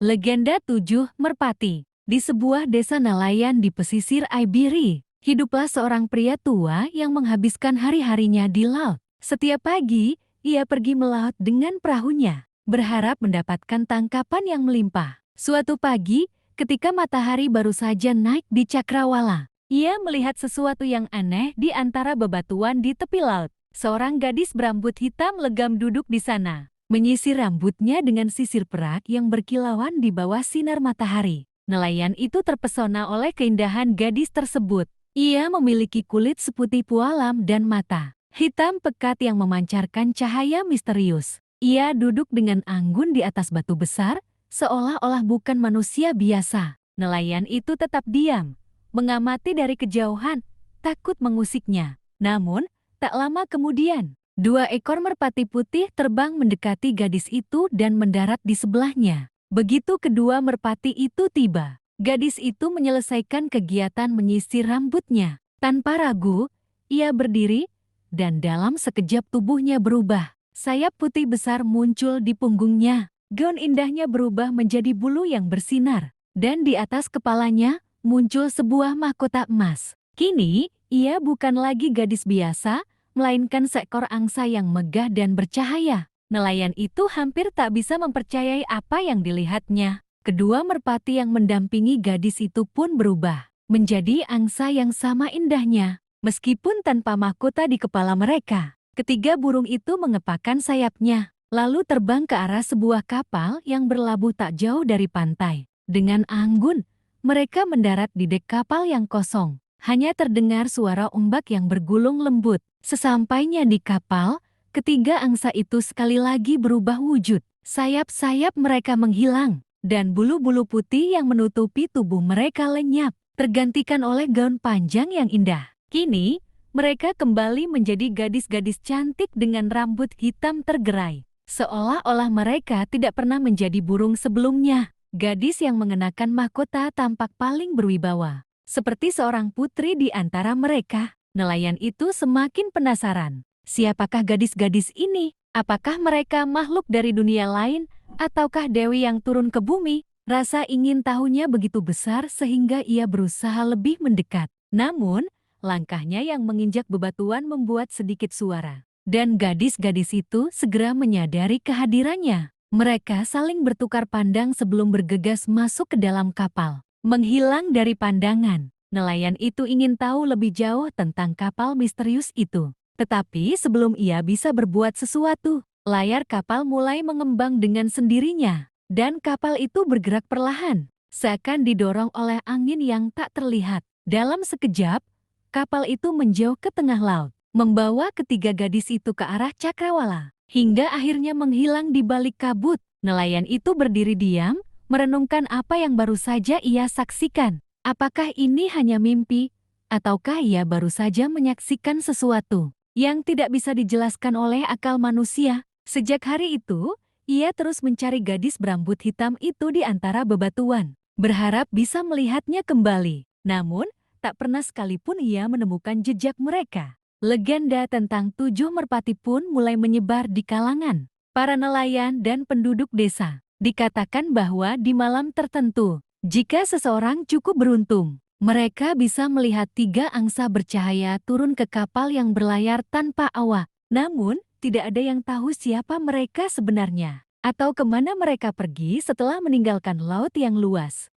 Legenda Tujuh Merpati. Di sebuah desa nelayan di pesisir Iberi, hiduplah seorang pria tua yang menghabiskan hari-harinya di laut. Setiap pagi, ia pergi melaut dengan perahunya, berharap mendapatkan tangkapan yang melimpah. Suatu pagi, ketika matahari baru saja naik di cakrawala, ia melihat sesuatu yang aneh di antara bebatuan di tepi laut. Seorang gadis berambut hitam legam duduk di sana, menyisir rambutnya dengan sisir perak yang berkilauan di bawah sinar matahari. Nelayan itu terpesona oleh keindahan gadis tersebut. Ia memiliki kulit seputih pualam dan mata hitam pekat yang memancarkan cahaya misterius. Ia duduk dengan anggun di atas batu besar, seolah-olah bukan manusia biasa. Nelayan itu tetap diam, mengamati dari kejauhan, takut mengusiknya. Namun, tak lama kemudian, dua ekor merpati putih terbang mendekati gadis itu dan mendarat di sebelahnya. Begitu kedua merpati itu tiba, gadis itu menyelesaikan kegiatan menyisir rambutnya. Tanpa ragu, ia berdiri, dan dalam sekejap tubuhnya berubah. Sayap putih besar muncul di punggungnya. Gaun indahnya berubah menjadi bulu yang bersinar, dan di atas kepalanya muncul sebuah mahkota emas. Kini, ia bukan lagi gadis biasa, melainkan seekor angsa yang megah dan bercahaya. Nelayan itu hampir tak bisa mempercayai apa yang dilihatnya. Kedua merpati yang mendampingi gadis itu pun berubah menjadi angsa yang sama indahnya, meskipun tanpa mahkota di kepala mereka. Ketiga burung itu mengepakkan sayapnya, lalu terbang ke arah sebuah kapal yang berlabuh tak jauh dari pantai. Dengan anggun, mereka mendarat di dek kapal yang kosong. Hanya terdengar suara ombak yang bergulung lembut. Sesampainya di kapal, ketiga angsa itu sekali lagi berubah wujud. Sayap-sayap mereka menghilang, dan bulu-bulu putih yang menutupi tubuh mereka lenyap, tergantikan oleh gaun panjang yang indah. Kini, mereka kembali menjadi gadis-gadis cantik dengan rambut hitam tergerai. Seolah-olah mereka tidak pernah menjadi burung sebelumnya. Gadis yang mengenakan mahkota tampak paling berwibawa, seperti seorang putri di antara mereka. Nelayan itu semakin penasaran. Siapakah gadis-gadis ini? Apakah mereka makhluk dari dunia lain? Ataukah dewi yang turun ke bumi? Rasa ingin tahunya begitu besar sehingga ia berusaha lebih mendekat. Namun, langkahnya yang menginjak bebatuan membuat sedikit suara. Dan gadis-gadis itu segera menyadari kehadirannya. Mereka saling bertukar pandang sebelum bergegas masuk ke dalam kapal. Menghilang dari pandangan, nelayan itu ingin tahu lebih jauh tentang kapal misterius itu. Tetapi sebelum ia bisa berbuat sesuatu, layar kapal mulai mengembang dengan sendirinya. Dan kapal itu bergerak perlahan, seakan didorong oleh angin yang tak terlihat. Dalam sekejap, kapal itu menjauh ke tengah laut, membawa ketiga gadis itu ke arah cakrawala, hingga akhirnya menghilang di balik kabut. Nelayan itu berdiri diam, merenungkan apa yang baru saja ia saksikan. Apakah ini hanya mimpi, ataukah ia baru saja menyaksikan sesuatu yang tidak bisa dijelaskan oleh akal manusia? Sejak hari itu, ia terus mencari gadis berambut hitam itu di antara bebatuan, berharap bisa melihatnya kembali. Namun, tak pernah sekalipun ia menemukan jejak mereka. Legenda tentang tujuh merpati pun mulai menyebar di kalangan para nelayan dan penduduk desa. Dikatakan bahwa di malam tertentu, jika seseorang cukup beruntung, mereka bisa melihat tiga angsa bercahaya turun ke kapal yang berlayar tanpa awak. Namun, tidak ada yang tahu siapa mereka sebenarnya, atau kemana mereka pergi setelah meninggalkan laut yang luas.